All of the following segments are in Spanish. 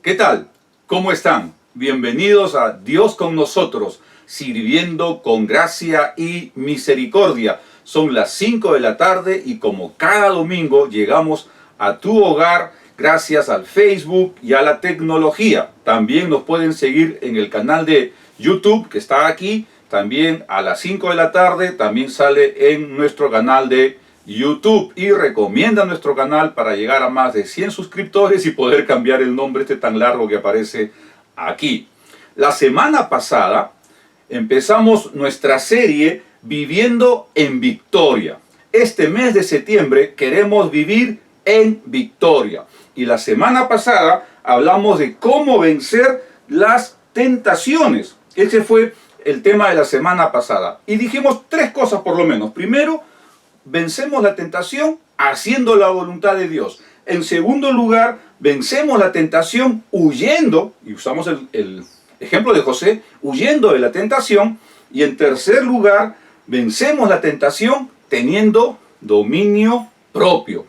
¿Qué tal? ¿Cómo están? Bienvenidos a Dios con nosotros, sirviendo con gracia y misericordia. Son las 5 de la tarde y como cada domingo llegamos a tu hogar gracias al Facebook y a la tecnología. También nos pueden seguir en el canal de YouTube que está aquí. También a las 5 de la tarde también sale en nuestro canal de YouTube, y recomienda nuestro canal para llegar a más de 100 suscriptores y poder cambiar el nombre tan largo que aparece aquí. La semana pasada empezamos nuestra serie Viviendo en Victoria. Este mes de septiembre queremos vivir en victoria. Y la semana pasada hablamos de cómo vencer las tentaciones. Ese fue el tema de la semana pasada. Y dijimos tres cosas por lo menos. Primero, vencemos la tentación haciendo la voluntad de Dios. En segundo lugar, vencemos la tentación huyendo, y usamos el ejemplo de José, huyendo de la tentación. Y en tercer lugar, vencemos la tentación teniendo dominio propio.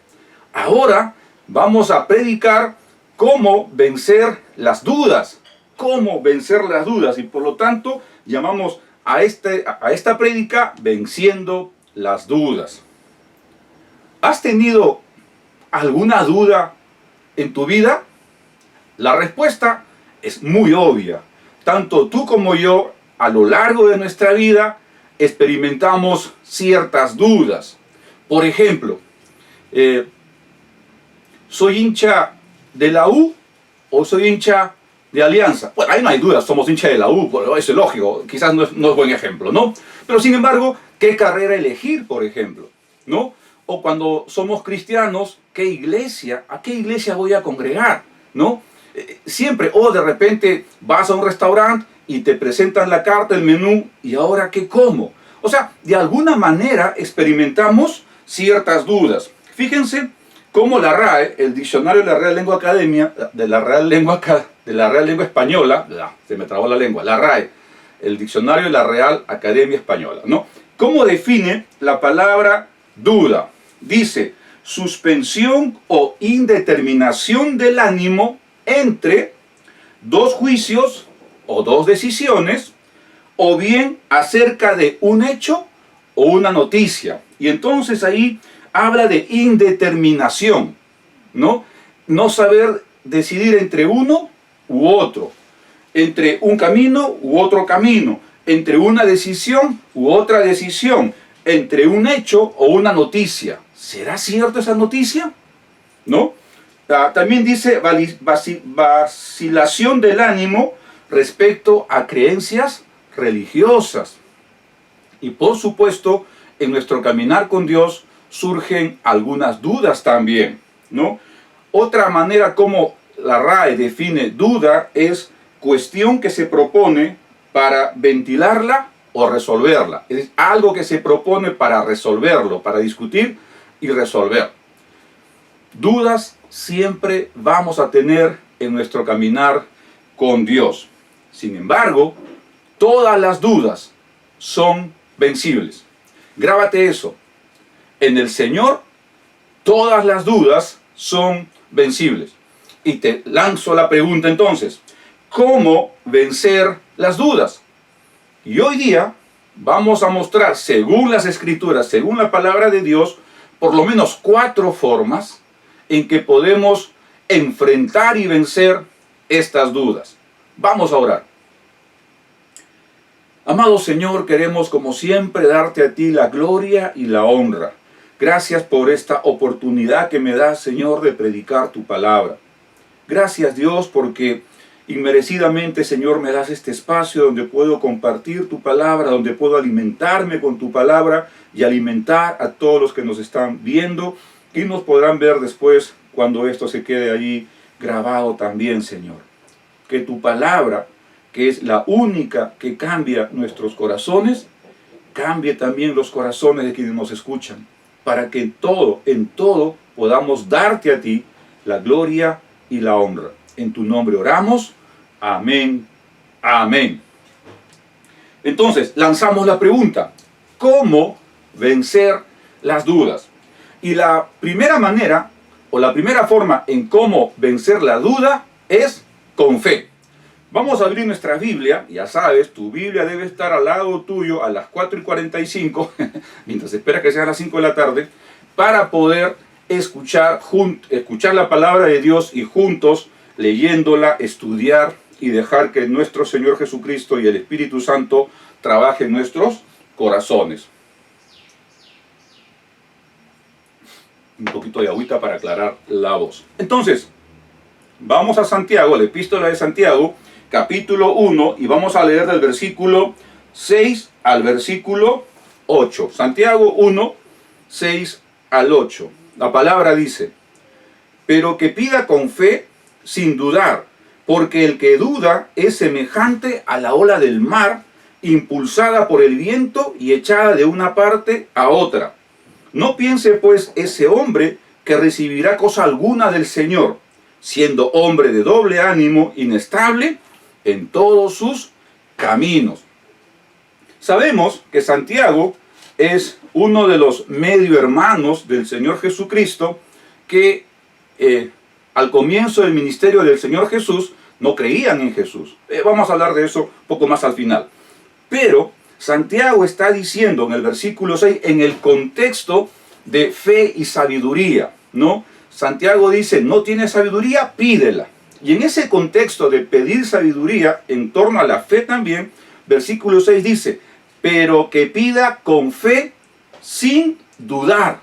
Ahora vamos a predicar cómo vencer las dudas. Cómo vencer las dudas. Y por lo tanto, llamamos a esta prédica Venciendo las Dudas. ¿Has tenido alguna duda en tu vida? La respuesta es muy obvia. Tanto tú como yo, a lo largo de nuestra vida, experimentamos ciertas dudas. Por ejemplo, ¿soy hincha de la U o soy hincha de Alianza? Bueno, ahí no hay duda, somos hincha de la U, eso es lógico, quizás no es buen ejemplo, ¿no? Pero sin embargo, ¿qué carrera elegir, por ejemplo? ¿No? O cuando somos cristianos, ¿a qué iglesia voy a congregar? ¿No? Siempre, o de repente vas a un restaurante y te presentan la carta, el menú, ¿y ahora qué como? O sea, de alguna manera experimentamos ciertas dudas. Fíjense cómo la RAE, el diccionario de la Real Lengua Academia, de la Real Lengua Española, se me trabó la lengua, la RAE, el diccionario de la Real Academia Española, ¿no? ¿Cómo define la palabra duda? Dice, suspensión o indeterminación del ánimo entre dos juicios o dos decisiones, o bien acerca de un hecho o una noticia. Y entonces ahí habla de indeterminación, ¿no? No saber decidir entre uno u otro, entre un camino u otro camino, entre una decisión u otra decisión, entre un hecho o una noticia. ¿Será cierto esa noticia? ¿No? También dice vacilación del ánimo respecto a creencias religiosas. Y por supuesto, en nuestro caminar con Dios surgen algunas dudas también, ¿no? Otra manera como la RAE define duda es cuestión que se propone para ventilarla o resolverla. Es algo que se propone para resolverlo, para discutir y resolver. Dudas siempre vamos a tener en nuestro caminar con Dios. Sin embargo, todas las dudas son vencibles. Grábate eso. En el Señor, todas las dudas son vencibles. Y te lanzo la pregunta entonces, ¿cómo vencer las dudas? Y hoy día vamos a mostrar, según las Escrituras, según la palabra de Dios, por lo menos 4 formas en que podemos enfrentar y vencer estas dudas. Vamos a orar. Amado Señor, queremos como siempre darte a ti la gloria y la honra. Gracias por esta oportunidad que me das, Señor, de predicar tu palabra. Gracias, Dios, porque inmerecidamente, Señor, me das este espacio donde puedo compartir tu palabra, donde puedo alimentarme con tu palabra y alimentar a todos los que nos están viendo y nos podrán ver después cuando esto se quede allí grabado también, Señor. Que tu palabra, que es la única que cambia nuestros corazones, cambie también los corazones de quienes nos escuchan, para que en todo podamos darte a ti la gloria y la honra. En tu nombre oramos. Amén. Amén. Entonces, lanzamos la pregunta. ¿Cómo vencer las dudas? Y la primera manera, o la primera forma en cómo vencer la duda es con fe. Vamos a abrir nuestra Biblia, ya sabes, tu Biblia debe estar al lado tuyo a las 4:45, mientras esperas que sean las 5 de la tarde, para poder escuchar la palabra de Dios y juntos, leyéndola, estudiar y dejar que nuestro Señor Jesucristo y el Espíritu Santo trabajen en nuestros corazones. Un poquito de agüita para aclarar la voz. Entonces, vamos a Santiago, la epístola de Santiago, capítulo 1, y vamos a leer del versículo 6 al versículo 8. Santiago 1, 6 al 8. La palabra dice: pero que pida con fe, sin dudar, porque el que duda es semejante a la ola del mar, impulsada por el viento y echada de una parte a otra. No piense pues ese hombre que recibirá cosa alguna del Señor, siendo hombre de doble ánimo, inestable en todos sus caminos. Sabemos que Santiago es uno de los medio hermanos del Señor Jesucristo que al comienzo del ministerio del Señor Jesús no creían en Jesús. Vamos a hablar de eso un poco más al final. Pero Santiago está diciendo en el versículo 6, en el contexto de fe y sabiduría, ¿no? Santiago dice: no tienes sabiduría, pídela. Y en ese contexto de pedir sabiduría, en torno a la fe también, versículo 6 dice: pero que pida con fe sin dudar.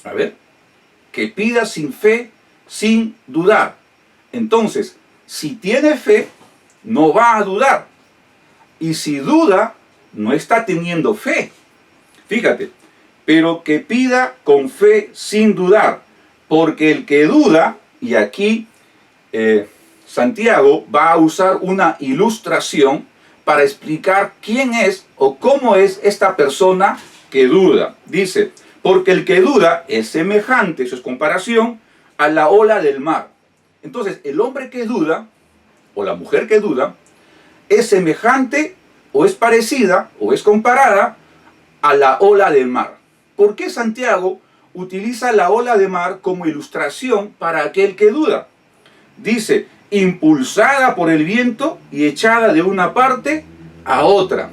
A ver, que pida sin fe, sin dudar. Entonces, si tiene fe, no va a dudar. Y si duda, no está teniendo fe. Fíjate, pero que pida con fe sin dudar, porque el que duda, y aquí Santiago va a usar una ilustración para explicar quién es o cómo es esta persona que duda. Dice: porque el que duda es semejante, eso es comparación, a la ola del mar. Entonces, el hombre que duda, o la mujer que duda, es semejante o es parecida o es comparada a la ola del mar. ¿Por qué Santiago utiliza la ola de mar como ilustración para aquel que duda? Dice: impulsada por el viento y echada de una parte a otra.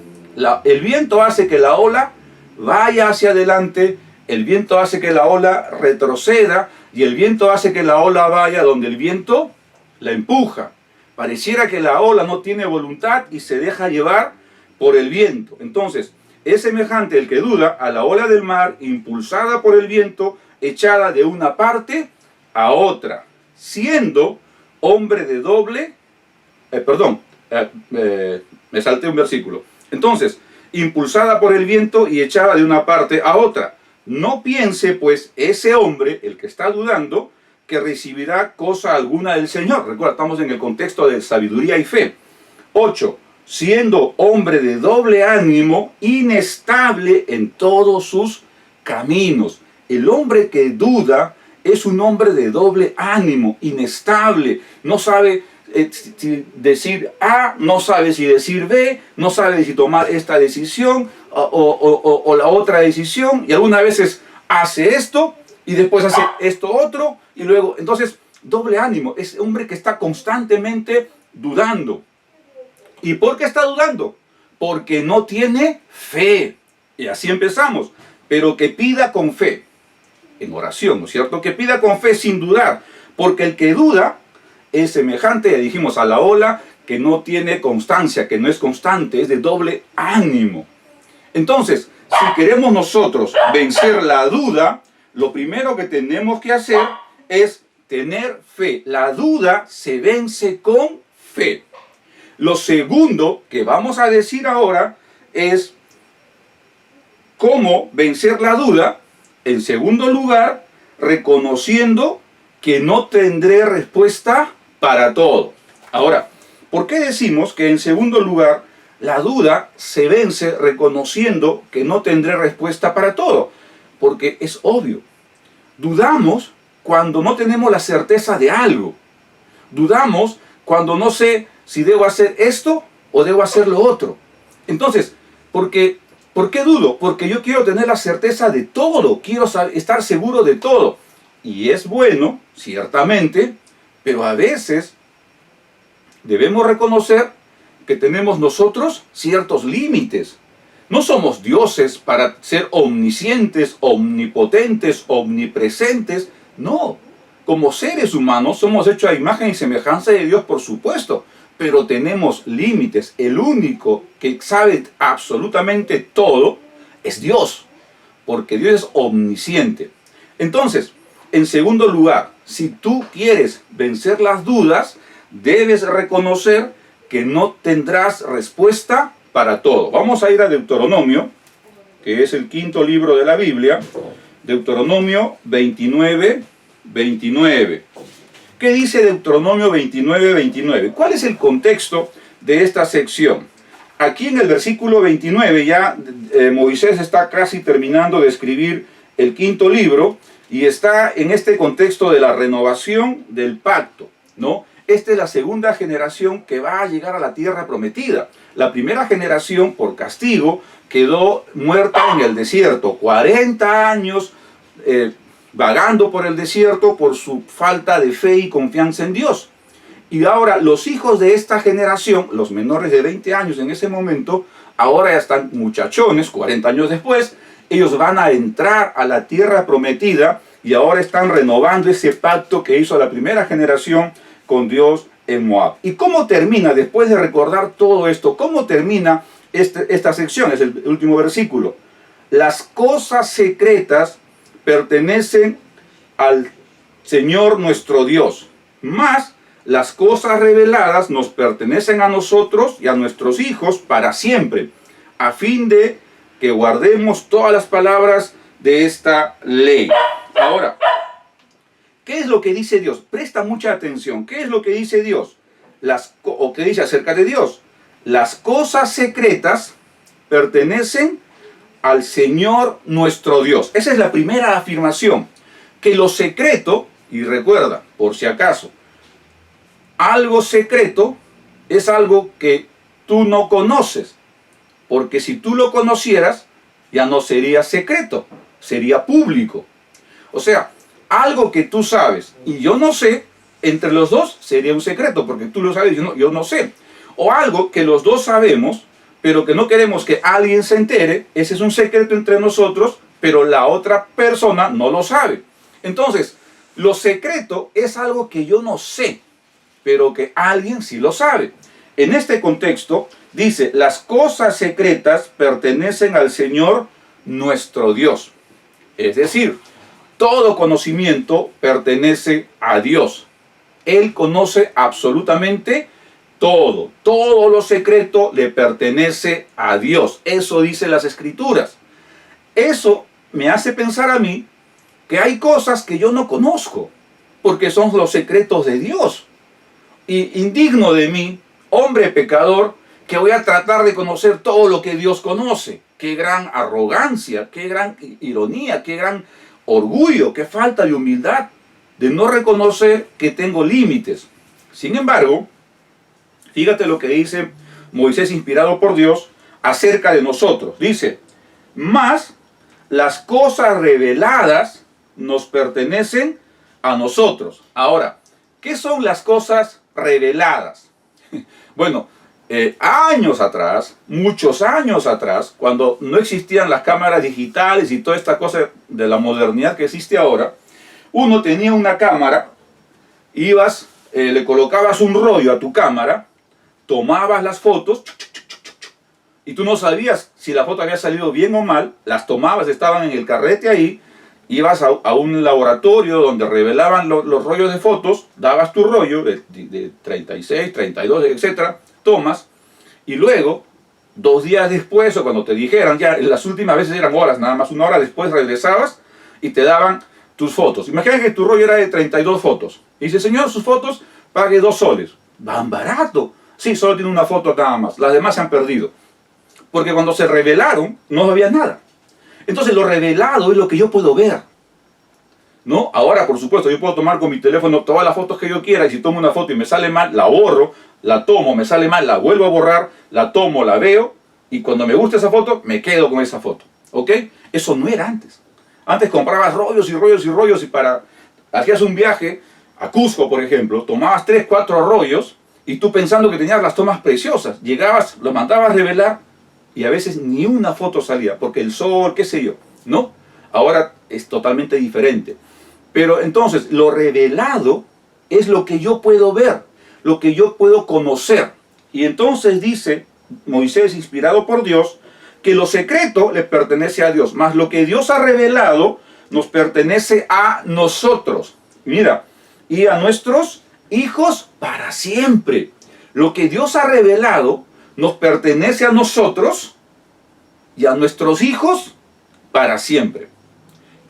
El viento hace que la ola vaya hacia adelante, el viento hace que la ola retroceda y el viento hace que la ola vaya donde el viento la empuja. Pareciera que la ola no tiene voluntad y se deja llevar por el viento. Entonces, es semejante el que duda a la ola del mar, impulsada por el viento, echada de una parte a otra, siendo hombre de doble... me salté un versículo. Entonces, impulsada por el viento y echada de una parte a otra. No piense, pues, ese hombre, el que está dudando, que recibirá cosa alguna del Señor. Recuerda, estamos en el contexto de sabiduría y fe. 8. Siendo hombre de doble ánimo, inestable en todos sus caminos. El hombre que duda es un hombre de doble ánimo, inestable. No sabe si decir A, no sabe si decir B, no sabe si tomar esta decisión o la otra decisión. Y algunas veces hace esto y después hace esto otro. Y luego, entonces, doble ánimo. Es un hombre que está constantemente dudando. ¿Y por qué está dudando? Porque no tiene fe. Y así empezamos. Pero que pida con fe. En oración, ¿no es cierto? Que pida con fe sin dudar. Porque el que duda es semejante, ya dijimos, a la ola que no tiene constancia, que no es constante, es de doble ánimo. Entonces, si queremos nosotros vencer la duda, lo primero que tenemos que hacer es tener fe. La duda se vence con fe. Lo segundo que vamos a decir ahora es cómo vencer la duda. En segundo lugar, reconociendo que no tendré respuesta para todo. Ahora, ¿por qué decimos que en segundo lugar la duda se vence reconociendo que no tendré respuesta para todo? Porque es obvio. Dudamos cuando no tenemos la certeza de algo. Dudamos cuando no sé si debo hacer esto o debo hacer lo otro. Entonces, ¿por qué dudo? Porque yo quiero tener la certeza de todo, quiero estar seguro de todo. Y es bueno, ciertamente, pero a veces debemos reconocer que tenemos nosotros ciertos límites. No somos dioses para ser omniscientes, omnipotentes, omnipresentes. No. Como seres humanos somos hechos a imagen y semejanza de Dios, por supuesto. Pero tenemos límites. El único que sabe absolutamente todo es Dios. Porque Dios es omnisciente. Entonces, en segundo lugar, si tú quieres vencer las dudas, debes reconocer que no tendrás respuesta para todo. Vamos a ir a Deuteronomio, que es el quinto libro de la Biblia. Deuteronomio 29, 29. ¿Qué dice Deuteronomio 29, 29? ¿Cuál es el contexto de esta sección? Aquí en el versículo 29 ya Moisés está casi terminando de escribir el quinto libro y está en este contexto de la renovación del pacto, ¿no? Esta es la segunda generación que va a llegar a la tierra prometida. La primera generación, por castigo, quedó muerta en el desierto. 40 años vagando por el desierto por su falta de fe y confianza en Dios. Y ahora los hijos de esta generación, los menores de 20 años en ese momento, ahora ya están muchachones, 40 años después, ellos van a entrar a la tierra prometida y ahora están renovando ese pacto que hizo la primera generación con Dios en Moab. ¿Y cómo termina, después de recordar todo esto, cómo termina esta sección? Es el último versículo. Las cosas secretas pertenecen al Señor nuestro Dios, mas las cosas reveladas nos pertenecen a nosotros y a nuestros hijos para siempre, a fin de que guardemos todas las palabras de esta ley. Ahora, ¿qué es lo que dice Dios? Presta mucha atención. ¿Qué es lo que dice Dios? ¿O qué dice acerca de Dios? Las cosas secretas pertenecen al Señor nuestro Dios. Esa es la primera afirmación. Que lo secreto, y recuerda, por si acaso, algo secreto es algo que tú no conoces. Porque si tú lo conocieras, ya no sería secreto, sería público. O sea, algo que tú sabes y yo no sé, entre los dos sería un secreto, porque tú lo sabes y yo no sé. O algo que los dos sabemos, pero que no queremos que alguien se entere, ese es un secreto entre nosotros, pero la otra persona no lo sabe. Entonces, lo secreto es algo que yo no sé, pero que alguien sí lo sabe. En este contexto, dice, las cosas secretas pertenecen al Señor nuestro Dios. Es decir, todo conocimiento pertenece a Dios. Él conoce absolutamente todo. Todo lo secreto le pertenece a Dios. Eso dice las Escrituras. Eso me hace pensar a mí que hay cosas que yo no conozco, porque son los secretos de Dios. Y indigno de mí, hombre pecador, que voy a tratar de conocer todo lo que Dios conoce. Qué gran arrogancia, qué gran ironía, qué gran orgullo, qué falta de humildad de no reconocer que tengo límites. Sin embargo, fíjate lo que dice Moisés inspirado por Dios acerca de nosotros. Dice, mas las cosas reveladas nos pertenecen a nosotros. Ahora, ¿qué son las cosas reveladas? Bueno, años atrás, muchos años atrás, cuando no existían las cámaras digitales y toda esta cosa de la modernidad que existe ahora, uno tenía una cámara, ibas, le colocabas un rollo a tu cámara, tomabas las fotos y tú no sabías si la foto había salido bien o mal, las tomabas, estaban en el carrete ahí, ibas a un laboratorio donde revelaban los rollos de fotos, dabas tu rollo de 36, 32, etcétera, tomas, y luego, 2 días después, o cuando te dijeran, ya las últimas veces eran horas, nada más 1 hora después regresabas y te daban tus fotos. Imagina que tu rollo era de 32 fotos. Y dice, señor, sus fotos, pague 2 soles. Van barato. Sí, solo tiene una foto nada más. Las demás se han perdido. Porque cuando se revelaron, no había nada. Entonces lo revelado es lo que yo puedo ver, ¿no? Ahora, por supuesto, yo puedo tomar con mi teléfono todas las fotos que yo quiera y si tomo una foto y me sale mal, la borro, la tomo, me sale mal, la vuelvo a borrar, la tomo, la veo y cuando me gusta esa foto, me quedo con esa foto, ¿ok? Eso no era antes. Antes comprabas rollos y rollos y rollos y hacías un viaje a Cusco, por ejemplo, tomabas 3, 4 rollos Y tú pensando que tenías las tomas preciosas, llegabas, lo mandabas a revelar y a veces ni una foto salía, porque el sol, qué sé yo, ¿no? Ahora es totalmente diferente. Pero entonces, lo revelado es lo que yo puedo ver, lo que yo puedo conocer. Y entonces dice Moisés, inspirado por Dios, que lo secreto le pertenece a Dios, mas lo que Dios ha revelado nos pertenece a nosotros. Mira, y a nuestros hijos para siempre. Lo que Dios ha revelado nos pertenece a nosotros y a nuestros hijos para siempre.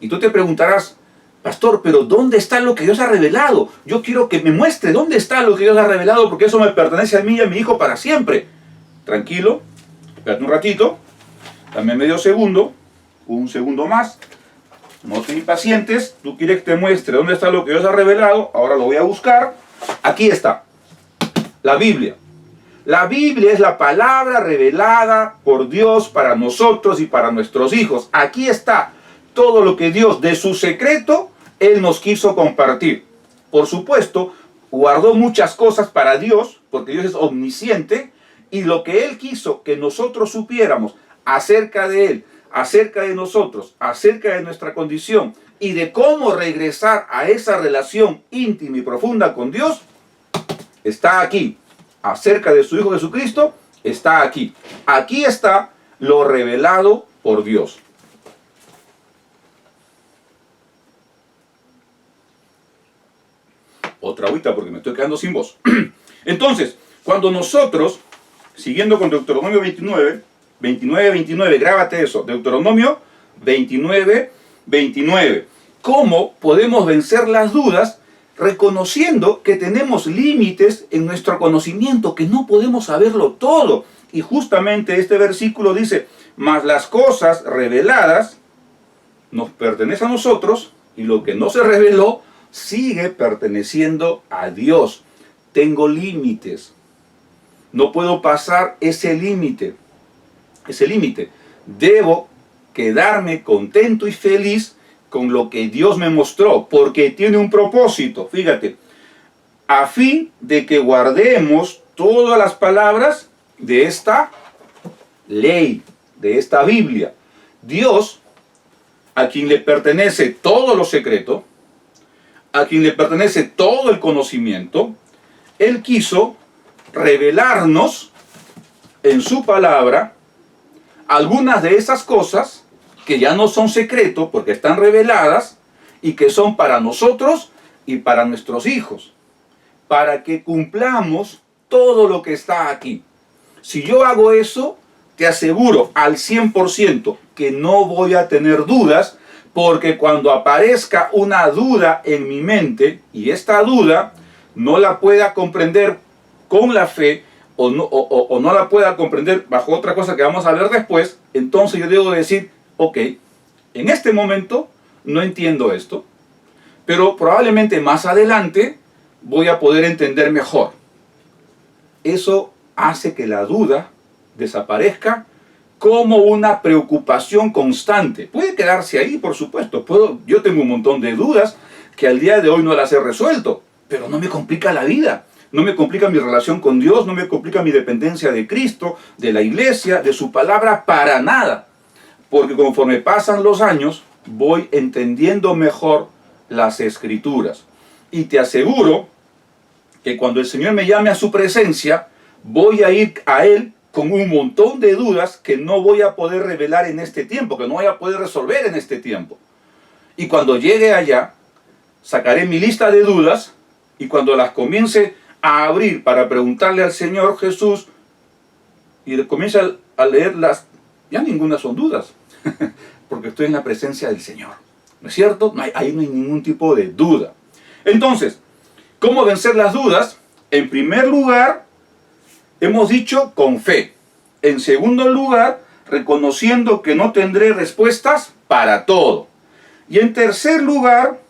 Y tú te preguntarás, pastor, pero ¿dónde está lo que Dios ha revelado? Yo quiero que me muestre dónde está lo que Dios ha revelado, porque eso me pertenece a mí y a mi hijo para siempre. Tranquilo, espérate un ratito, dame medio segundo, un segundo más. No te impacientes, tú quieres que te muestre dónde está lo que Dios ha revelado. Ahora lo voy a buscar. Aquí está, la Biblia. La Biblia es la palabra revelada por Dios para nosotros y para nuestros hijos. Aquí está todo lo que Dios, de su secreto, Él nos quiso compartir. Por supuesto, guardó muchas cosas para Dios, porque Dios es omnisciente, y lo que Él quiso que nosotros supiéramos acerca de Él, acerca de nosotros, acerca de nuestra condición y de cómo regresar a esa relación íntima y profunda con Dios, está aquí. Acerca de su Hijo Jesucristo, está aquí. Aquí está lo revelado por Dios. Otra agüita porque me estoy quedando sin voz. Entonces, cuando nosotros, siguiendo con Deuteronomio 29, grábate eso, Deuteronomio 29. ¿Cómo podemos vencer las dudas reconociendo que tenemos límites en nuestro conocimiento, que no podemos saberlo todo? Y justamente este versículo dice, mas las cosas reveladas nos pertenecen a nosotros y lo que no se reveló sigue perteneciendo a Dios. Tengo límites. No puedo pasar ese límite. Debo quedarme contento y feliz con lo que Dios me mostró, porque tiene un propósito, fíjate, a fin de que guardemos todas las palabras de esta ley, de esta Biblia. Dios, a quien le pertenece todo lo secreto, a quien le pertenece todo el conocimiento, Él quiso revelarnos en su palabra algunas de esas cosas que ya no son secreto porque están reveladas y que son para nosotros y para nuestros hijos, para que cumplamos todo lo que está aquí. Si yo hago eso, te aseguro al 100% que no voy a tener dudas, porque cuando aparezca una duda en mi mente y esta duda no la pueda comprender con la fe o no la pueda comprender bajo otra cosa que vamos a ver después, entonces yo debo decir, ok, en este momento no entiendo esto, pero probablemente más adelante voy a poder entender mejor. Eso hace que la duda desaparezca como una preocupación constante. Puede quedarse ahí, por supuesto. Yo tengo un montón de dudas que al día de hoy no las he resuelto, pero no me complica la vida. No me complica mi relación con Dios, no me complica mi dependencia de Cristo, de la iglesia, de su palabra, para nada. Porque conforme pasan los años, voy entendiendo mejor las Escrituras. Y te aseguro que cuando el Señor me llame a su presencia, voy a ir a Él con un montón de dudas que no voy a poder revelar en este tiempo, que no voy a poder resolver en este tiempo. Y cuando llegue allá, sacaré mi lista de dudas y cuando las comience a abrir para preguntarle al Señor Jesús y comience a leerlas, ya ninguna son dudas, porque estoy en la presencia del Señor. ¿No es cierto? Ahí no hay ningún tipo de duda. Entonces, ¿cómo vencer las dudas? En primer lugar, hemos dicho con fe. En segundo lugar, reconociendo que no tendré respuestas para todo. Y en tercer lugar,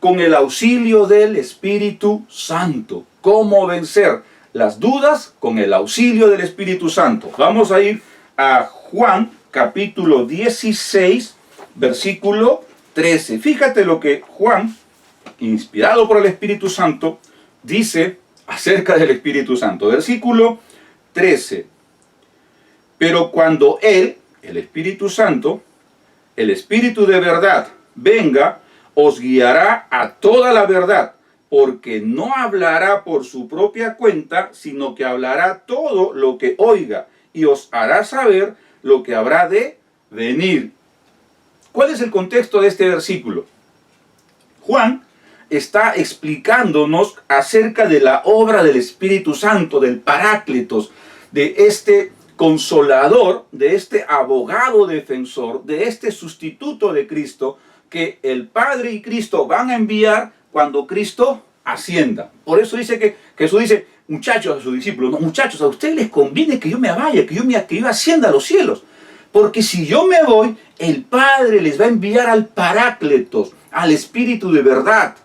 con el auxilio del Espíritu Santo. ¿Cómo vencer las dudas? Con el auxilio del Espíritu Santo. Vamos a ir a Juan capítulo 16, versículo 13. Fíjate lo que Juan, inspirado por el Espíritu Santo, dice acerca del Espíritu Santo. Versículo 13. Pero cuando Él, el Espíritu Santo, el Espíritu de verdad, venga, os guiará a toda la verdad, porque no hablará por su propia cuenta, sino que hablará todo lo que oiga, y os hará saber lo que habrá de venir. ¿Cuál es el contexto de este versículo? Juan está explicándonos acerca de la obra del Espíritu Santo, del Paráclitos, de este consolador, de este abogado defensor, de este sustituto de Cristo, que el Padre y Cristo van a enviar cuando Cristo ascienda. Por eso dice que Jesús dice, muchachos, a sus discípulos, no, muchachos, a ustedes les conviene que yo me vaya, que yo ascienda a los cielos. Porque si yo me voy, el Padre les va a enviar al Paráclitos, al Espíritu de verdad.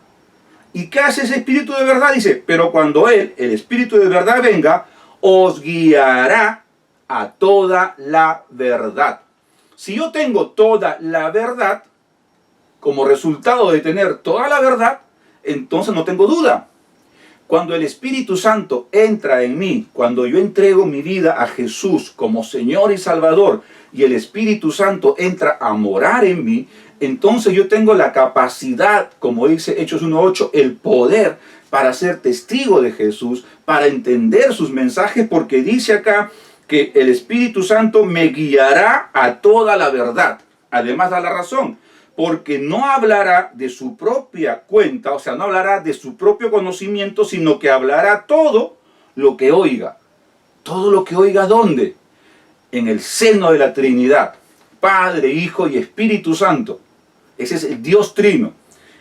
¿Y qué hace ese Espíritu de verdad? Dice, pero cuando Él, el Espíritu de verdad, venga, os guiará a toda la verdad. Si yo tengo toda la verdad, como resultado de tener toda la verdad, entonces no tengo duda. Cuando el Espíritu Santo entra en mí, cuando yo entrego mi vida a Jesús como Señor y Salvador, y el Espíritu Santo entra a morar en mí, entonces yo tengo la capacidad, como dice Hechos 1:8, el poder para ser testigo de Jesús, para entender sus mensajes, porque dice acá que el Espíritu Santo me guiará a toda la verdad. Además da la razón, porque no hablará de su propia cuenta, o sea, no hablará de su propio conocimiento, sino que hablará todo lo que oiga. ¿Todo lo que oiga dónde? En el seno de la Trinidad, Padre, Hijo y Espíritu Santo. Ese es el Dios Trino.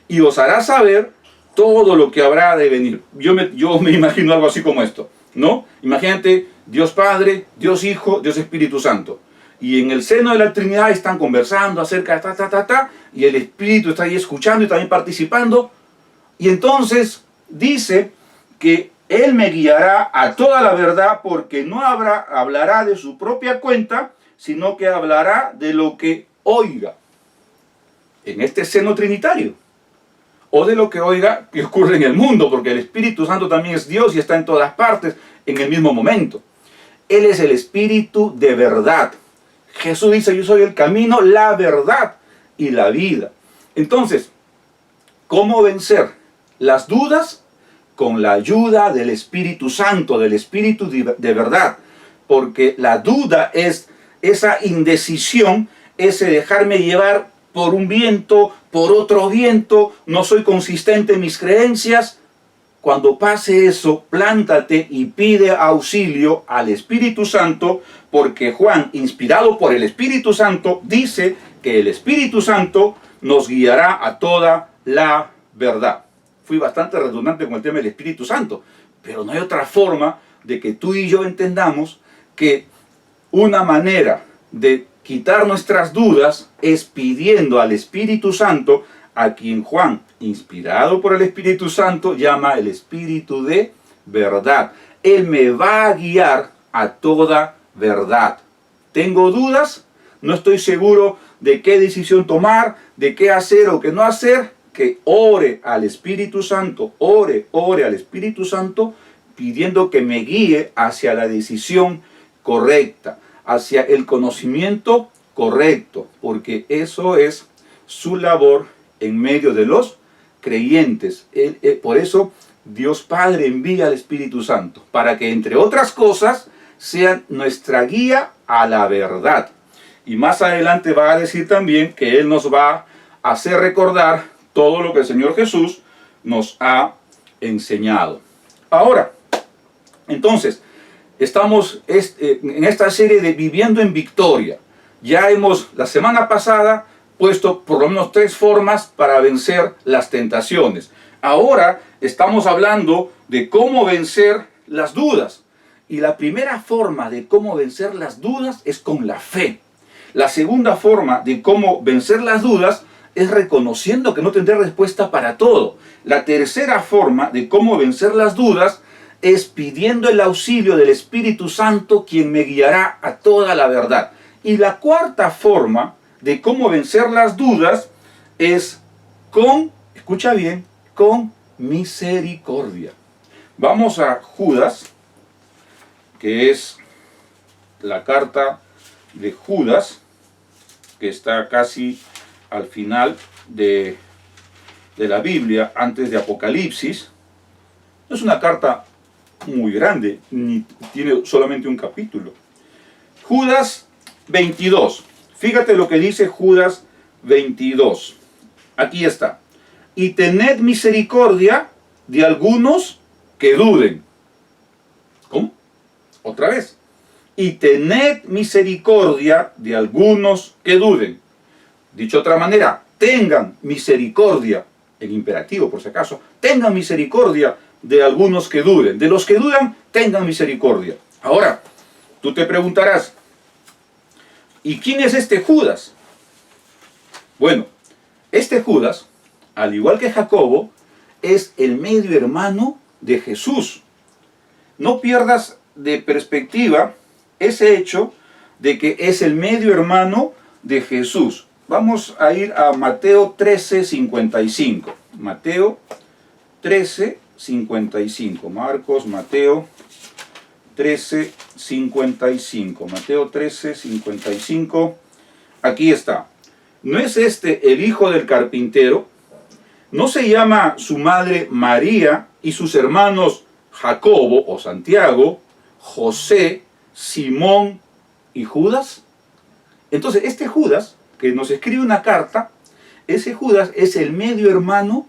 Y os hará saber todo lo que habrá de venir. Yo me imagino algo así como esto, ¿no? Imagínate Dios Padre, Dios Hijo, Dios Espíritu Santo. Y en el seno de la Trinidad están conversando acerca de y el Espíritu está ahí escuchando y también participando. Y entonces dice que Él me guiará a toda la verdad, porque no hablará de su propia cuenta, sino que hablará de lo que oiga en este seno trinitario, o de lo que oiga que ocurre en el mundo, porque el Espíritu Santo también es Dios y está en todas partes en el mismo momento. Él es el Espíritu de verdad. Jesús dice, yo soy el camino, la verdad y la vida. Entonces, ¿cómo vencer las dudas? Con la ayuda del Espíritu Santo, del Espíritu de verdad. Porque la duda es esa indecisión, ese dejarme llevar por un viento, por otro viento, no soy consistente en mis creencias. Cuando pase eso, plántate y pide auxilio al Espíritu Santo, porque Juan, inspirado por el Espíritu Santo, dice que el Espíritu Santo nos guiará a toda la verdad. Fui bastante redundante con el tema del Espíritu Santo, pero no hay otra forma de que tú y yo entendamos que una manera de quitar nuestras dudas es pidiendo al Espíritu Santo, a quien Juan, inspirado por el Espíritu Santo, llama el Espíritu de verdad. Él me va a guiar a toda verdad. ¿Tengo dudas? ¿No estoy seguro de qué decisión tomar, de qué hacer o qué no hacer? Que ore al Espíritu Santo, ore al Espíritu Santo, pidiendo que me guíe hacia la decisión correcta, hacia el conocimiento correcto, porque eso es su labor en medio de los creyentes. Por eso Dios Padre envía al Espíritu Santo, para que entre otras cosas sea nuestra guía a la verdad. Y más adelante va a decir también que Él nos va a hacer recordar todo lo que el Señor Jesús nos ha enseñado. Ahora, entonces, estamos en esta serie de Viviendo en Victoria. Ya hemos, la semana pasada, puesto por lo menos 3 formas para vencer las tentaciones. Ahora estamos hablando de cómo vencer las dudas. Y la primera forma de cómo vencer las dudas es con la fe. La segunda forma de cómo vencer las dudas es reconociendo que no tendré respuesta para todo. La tercera forma de cómo vencer las dudas es pidiendo el auxilio del Espíritu Santo, quien me guiará a toda la verdad. Y la cuarta forma de cómo vencer las dudas es con, escucha bien, con misericordia. Vamos a Judas, que es la carta de Judas, que está casi al final de la Biblia, antes de Apocalipsis. No es una carta muy grande, ni tiene solamente un capítulo. Judas 22. Fíjate lo que dice Judas 22. Aquí está. Y tened misericordia de algunos que duden. ¿Cómo? Otra vez. Y tened misericordia de algunos que duden. Dicho de otra manera, tengan misericordia, en imperativo por si acaso, tengan misericordia de algunos que duden. De los que dudan, tengan misericordia. Ahora, tú te preguntarás, ¿y quién es este Judas? Bueno, este Judas, al igual que Jacobo, es el medio hermano de Jesús. No pierdas de perspectiva ese hecho de que es el medio hermano de Jesús. Vamos a ir a Mateo 13:55. Mateo 13:55. Marcos, Mateo 13:55. Mateo 13:55. Aquí está. ¿No es este el hijo del carpintero? ¿No se llama su madre María y sus hermanos Jacobo o Santiago, José, Simón y Judas? Entonces, este Judas, que nos escribe una carta, ese Judas es el medio hermano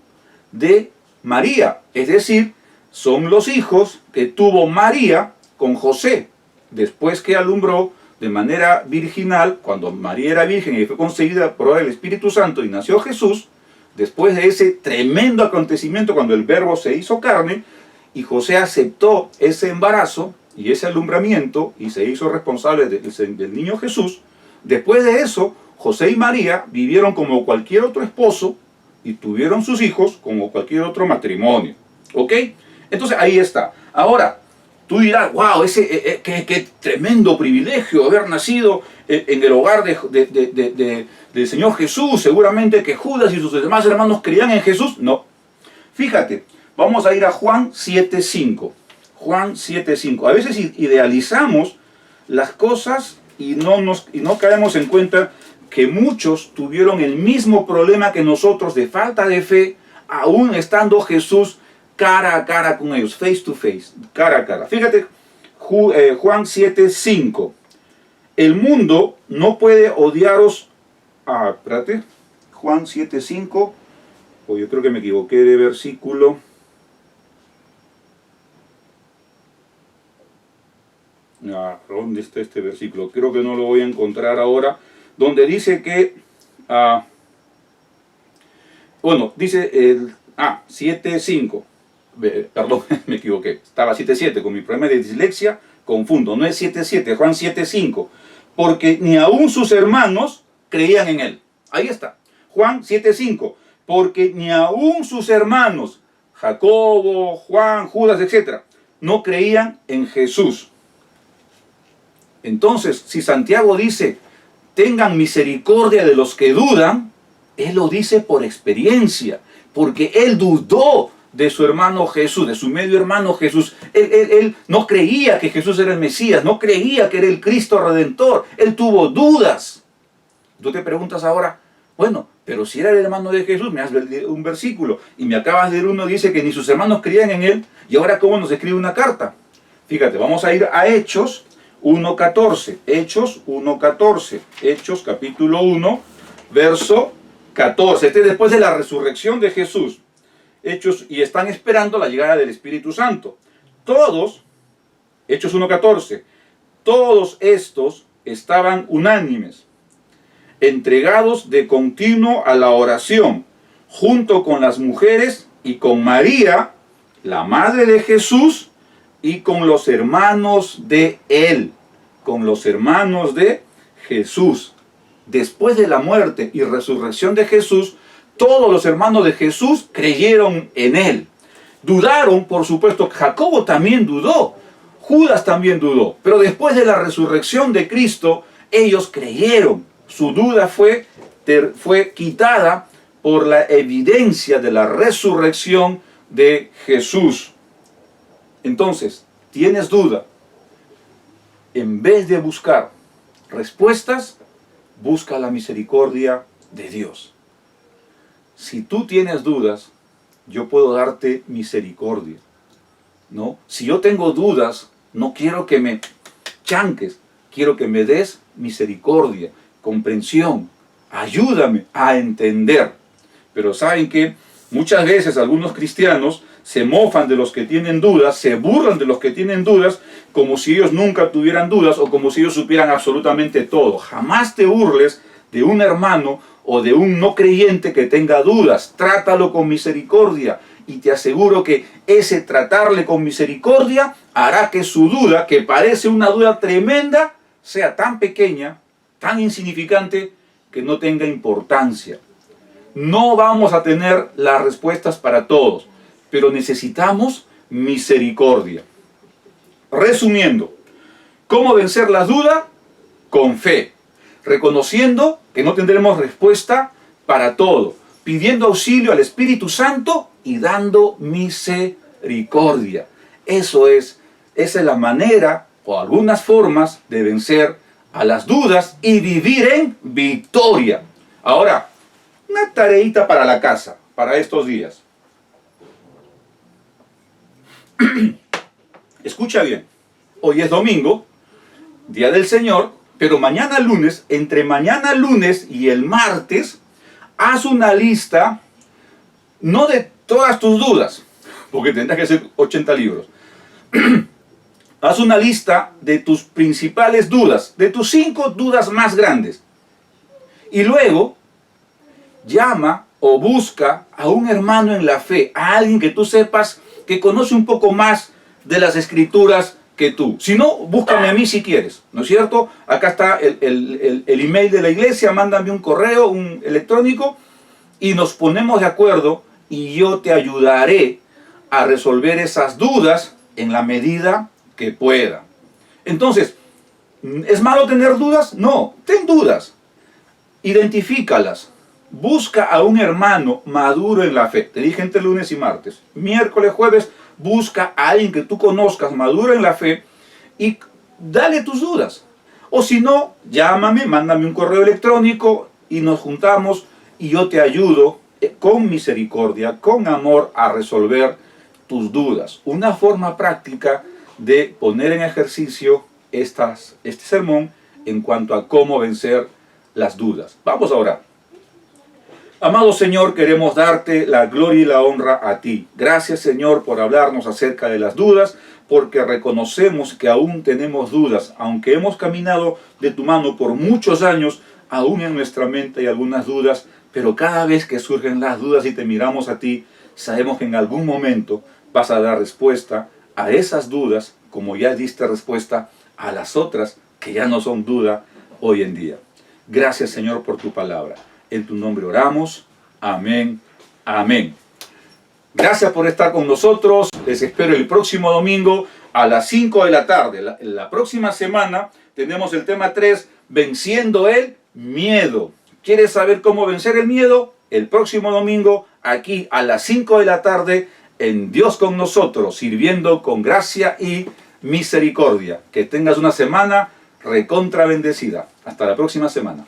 de María. Es decir, son los hijos que tuvo María con José, después que alumbró de manera virginal, cuando María era virgen y fue concebida por el Espíritu Santo y nació Jesús. Después de ese tremendo acontecimiento, cuando el Verbo se hizo carne, y José aceptó ese embarazo y ese alumbramiento, y se hizo responsable del niño Jesús, después de eso, José y María vivieron como cualquier otro esposo, y tuvieron sus hijos como cualquier otro matrimonio. ¿Ok? Entonces ahí está. Ahora, tú dirás, wow, qué tremendo privilegio haber nacido en el hogar del Señor Jesús. Seguramente que Judas y sus demás hermanos creían en Jesús. No. Fíjate, vamos a ir a Juan 7:5. Juan 7:5. A veces idealizamos las cosas y no caemos en cuenta que muchos tuvieron el mismo problema que nosotros de falta de fe, aún estando Jesús cara a cara con ellos, face to face, cara a cara. Fíjate, Juan 7:5. El mundo no puede odiaros. Espérate. Juan 7:5. Yo creo que me equivoqué de versículo. ¿Dónde está este versículo? Creo que no lo voy a encontrar ahora. Donde dice que. Dice 7:5. Perdón, me equivoqué. Estaba 7:7. Con mi problema de dislexia, confundo. No es 7:7, Juan 7:5. Porque ni aún sus hermanos creían en él. Ahí está. Juan 7:5. Porque ni aún sus hermanos, Jacobo, Juan, Judas, etc., no creían en Jesús. Entonces, si Santiago dice, tengan misericordia de los que dudan, él lo dice por experiencia, porque él dudó de su hermano Jesús, de su medio hermano Jesús. Él no creía que Jesús era el Mesías, no creía que era el Cristo Redentor, él tuvo dudas. Tú te preguntas ahora, bueno, pero si era el hermano de Jesús, me has leído un versículo, y me acabas de leer uno, dice que ni sus hermanos creían en él, y ahora ¿cómo nos escribe una carta? Fíjate, vamos a ir a Hechos 1:14, Hechos 1:14, Hechos capítulo 1, verso 14. Este es después de la resurrección de Jesús. Hechos, y están esperando la llegada del Espíritu Santo. Todos, Hechos 1:14, todos estos estaban unánimes, entregados de continuo a la oración, junto con las mujeres y con María, la madre de Jesús, y con los hermanos de él, con los hermanos de Jesús. Después de la muerte y resurrección de Jesús, todos los hermanos de Jesús creyeron en él. Dudaron, por supuesto, Jacobo también dudó, Judas también dudó, pero después de la resurrección de Cristo, ellos creyeron. Su duda fue quitada por la evidencia de la resurrección de Jesús. Entonces, ¿tienes duda? En vez de buscar respuestas, busca la misericordia de Dios. Si tú tienes dudas, yo puedo darte misericordia, ¿no? Si yo tengo dudas, no quiero que me chanques, quiero que me des misericordia, comprensión, ayúdame a entender. Pero ¿saben qué? Muchas veces algunos cristianos se mofan de los que tienen dudas, se burlan de los que tienen dudas, como si ellos nunca tuvieran dudas o como si ellos supieran absolutamente todo. Jamás te burles de un hermano o de un no creyente que tenga dudas. Trátalo con misericordia y te aseguro que ese tratarle con misericordia hará que su duda, que parece una duda tremenda, sea tan pequeña, tan insignificante, que no tenga importancia. No vamos a tener las respuestas para todos, pero necesitamos misericordia. Resumiendo, ¿cómo vencer la duda? Con fe, reconociendo que no tendremos respuesta para todo, pidiendo auxilio al Espíritu Santo y dando misericordia. Esa es la manera o algunas formas de vencer a las dudas y vivir en victoria. Ahora, una tareita para la casa, para estos días. Escucha bien, hoy es domingo, día del Señor, pero mañana lunes, entre mañana lunes y el martes, haz una lista, no de todas tus dudas, porque tendrás que hacer 80 libros. Haz una lista de tus principales dudas, de tus 5 dudas más grandes. Y luego, llama o busca a un hermano en la fe, a alguien que tú sepas que conoce un poco más de las escrituras que tú. Si no, búscame a mí si quieres, ¿no es cierto? Acá está el email de la iglesia, mándame un correo, un electrónico, y nos ponemos de acuerdo y yo te ayudaré a resolver esas dudas en la medida que pueda. Entonces, ¿es malo tener dudas? No, ten dudas, identifícalas. Busca a un hermano maduro en la fe. Te dije entre lunes y martes. Miércoles, jueves, busca a alguien que tú conozcas maduro en la fe y dale tus dudas. O si no, llámame, mándame un correo electrónico y nos juntamos y yo te ayudo con misericordia, con amor a resolver tus dudas. Una forma práctica de poner en ejercicio este sermón en cuanto a cómo vencer las dudas. Vamos a orar. Amado Señor, queremos darte la gloria y la honra a ti. Gracias, Señor, por hablarnos acerca de las dudas, porque reconocemos que aún tenemos dudas. Aunque hemos caminado de tu mano por muchos años, aún en nuestra mente hay algunas dudas, pero cada vez que surgen las dudas y te miramos a ti, sabemos que en algún momento vas a dar respuesta a esas dudas, como ya diste respuesta a las otras que ya no son duda hoy en día. Gracias, Señor, por tu palabra. En tu nombre oramos. Amén. Amén. Gracias por estar con nosotros. Les espero el próximo domingo a las 5 de la tarde. La próxima semana tenemos el tema 3, venciendo el miedo. ¿Quieres saber cómo vencer el miedo? El próximo domingo, aquí a las 5 de la tarde, en Dios con nosotros, sirviendo con gracia y misericordia. Que tengas una semana recontra bendecida. Hasta la próxima semana.